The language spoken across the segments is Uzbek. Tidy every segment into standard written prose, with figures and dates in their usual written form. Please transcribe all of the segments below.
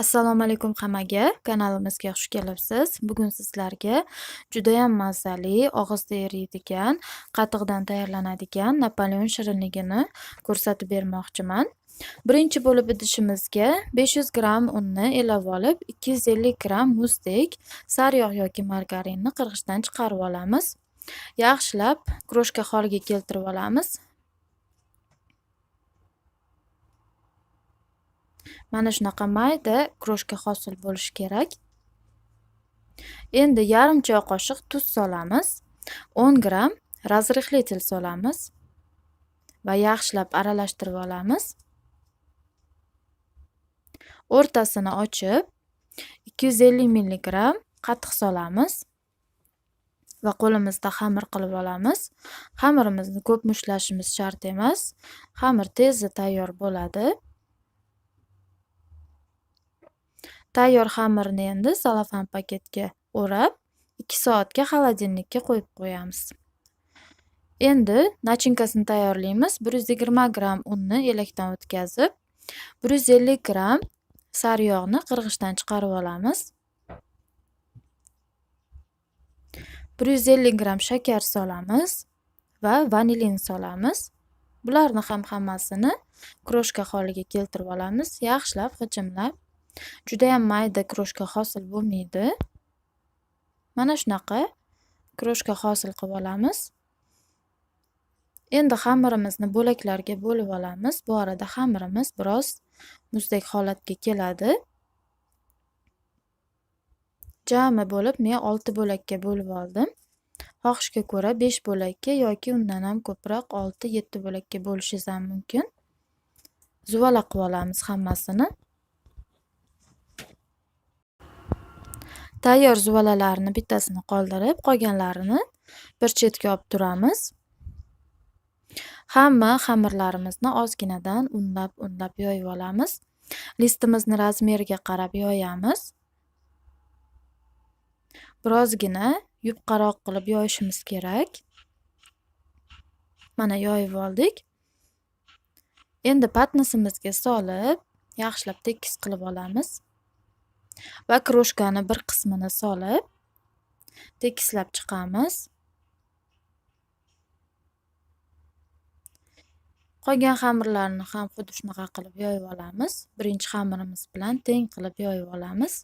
Assalomu alaykum hammaga, kanalimizga xush kelibsiz. Bugun sizlarga judayam mazali, og'izda eriydigan, qatiqdan tayyorlanadigan Napoleon shirinligini ko'rsatib bermoqchiman. Birinchi bo'lib idishimizga 500 gramm unni elab olib, 250 gramm muzdek sariyog' yoki margarinni qirg'ichdan chiqarib olamiz. Yaxshilab kroshka holiga keltirib olamiz. Mana shunaqa mayda kroshka hosil bo'lishi kerak. Endi yarim choy qoshiq tuz solamiz. 10 gramm razrıhli solamiz va yaxshilab aralashtirib olamiz. O'rtasini ochib 250 mg qatiq solamiz va qo'limizda xamir qilib olamiz. Xamirimizni ko'p mushlashimiz shart emas. Xamir tezda tayyor bo'ladi. Tayyor xamirni endi salofan paketga o'rab 2 soatga xolodilnikka qo'yib qo'yamiz. Endi nachinkasini tayyorlaymiz. 120 gramm unni elakdan o'tkazib, 150 gramm sariyog'ni qirg'ichdan chiqarib olamiz. 150 gramm shakar solamiz va vanilin solamiz. Bularni ham hammasini kroshka holiga keltirib olamiz. Yaxshilab g'ijimlab. Judayam mayda kroshka hosil bo'lmaydi. Mana shunaqa kroshka hosil qilib olamiz. Endi xamirimizni bo'laklarga bo'lib olamiz. Bu arada xamirimiz biroz muzdek holatga keladi. Jami bo'lib men 6 bo'lakka bo'lib oldim. Xohishga ko'ra 5 bo'lakka yoki undan ham ko'proq 6-7 bo'lakka bo'lishingiz ham mumkin. Zuvala qilib olamiz hammasini. Tayyor zuvalalarni bittasini qoldirib, qolganlarini bir chetga olib turamiz. Hamma xamirlarimizni ozginadan unlab yoyib olamiz. Listimizni razmeriga qarab yoyamiz. Birozgina yupqaroq qilib yoyishimiz kerak. Mana yoyib oldik. Endi patnisimizga solib, yaxshilab tekis qilib olamiz. Va kroshkani bir qismini solib, tekislab chiqamiz. Qolgan xamirlarni ham xuddi shunaqa qilib yoyib olamiz. Birinchi xamirimiz bilan teng qilib yoyib olamiz.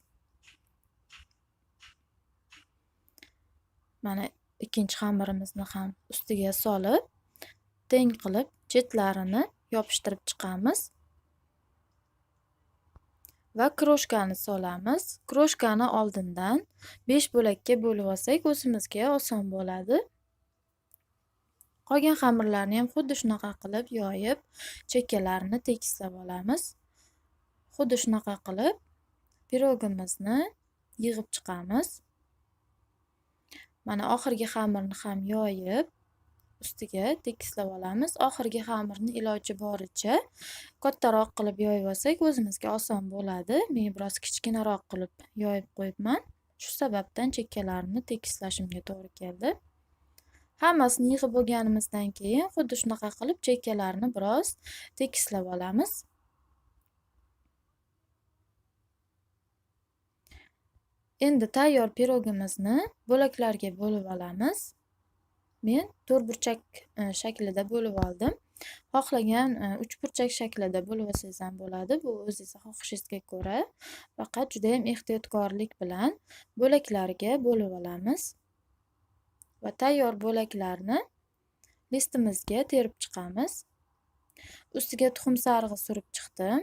Mana ikkinchi xamirimizni ham ustiga solib, teng qilib chetlarini yopishtirib chiqamiz. Va kroshkani solamiz. Kroshkani oldindan 5 bo'lakka bo'lib olsak, o'zimizga oson bo'ladi. Qolgan xamirlarni ham xuddi shunaqa qilib yoyib, chekkalarini tekislab olamiz. Xuddi shunaqa qilib pirogimizni yig'ib chiqamiz. Mana oxirgi xamirni ham yoyib, ustiga tekislab olamiz. Oxirgi xamirni iloji boricha kattaroq qilib yoyib olsak, o'zimizga oson bo'ladi. Men biroz kichkinaroq qilib yoyib qo'yibman. Shu sababdan chekkalarini tekislashimga to'g'ri keldi. Hammasini yig'ib bo'lganimizdan keyin xuddi shunaqa qilib chekkalarni biroz tekislab olamiz. Endi tayyor pirogimizni bo'laklarga bo'lib olamiz. Men 4 burchak shaklida bo'lib oldim. Xohlagan 3 burchak shaklida bo'lib olsangiz ham bo'ladi. Bu o'zingizning xohishingizga ko'ra. Faqat juda ham ehtiyotkorlik bilan bo'laklarga bo'lib olamiz. Va tayyor bo'laklarni listimizga terib chiqamiz. Ustiga tuxum sarig'i surib chiqdim.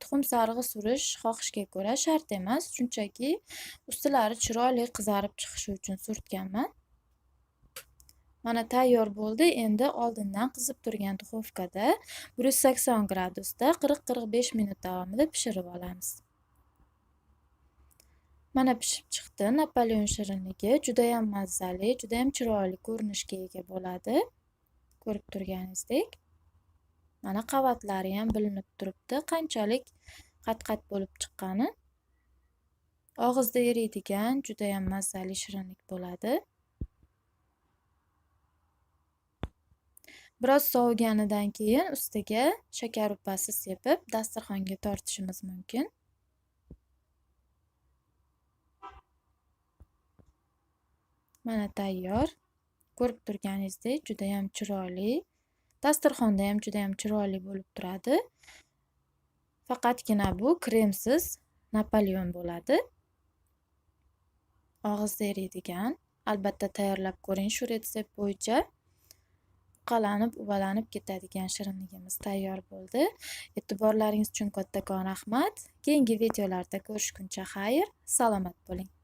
Tuxum sarig'i surish xohishga ko'ra shart emas, shunchaki ustilari chiroyli qizarib chiqishi uchun surtganman. Mana tayyor bo'ldi. Endi oldindan qizib turgan duxovkada 180 gradusda 40-45 minut davomida pishirib olamiz. Mana pishib chiqdi. Napoleon shirinligi juda ham mazali, juda ham chiroyli ko'rinishga ega bo'ladi. Ko'rib turganingizdek. Mana qavatlari ham bilinib turibdi, qanchalik qat-qat bo'lib chiqqani. Og'izda eriydigan juda ham mazali shirinlik bo'ladi. Biroz soviganidan keyin ustiga shakar upasi sepib dasturxonga tortishimiz mumkin. Mana tayyor. Ko'rib turganingizdek juda ham chiroyli. Dasturxonda ham juda ham chiroyli bo'lib turadi. Faqatgina bu kremsiz Napoleon bo'ladi. Og'izda eriydigan. Albatta tayyorlab ko'ring, shu retsept bo'yicha. Uqalanib, uvalanib ketadigan shirinligimiz tayyor bo'ldi. E'tiborlaringiz uchun kattakon rahmat. Keyingi videolarda ko'rishguncha xayr, salomat bo'ling.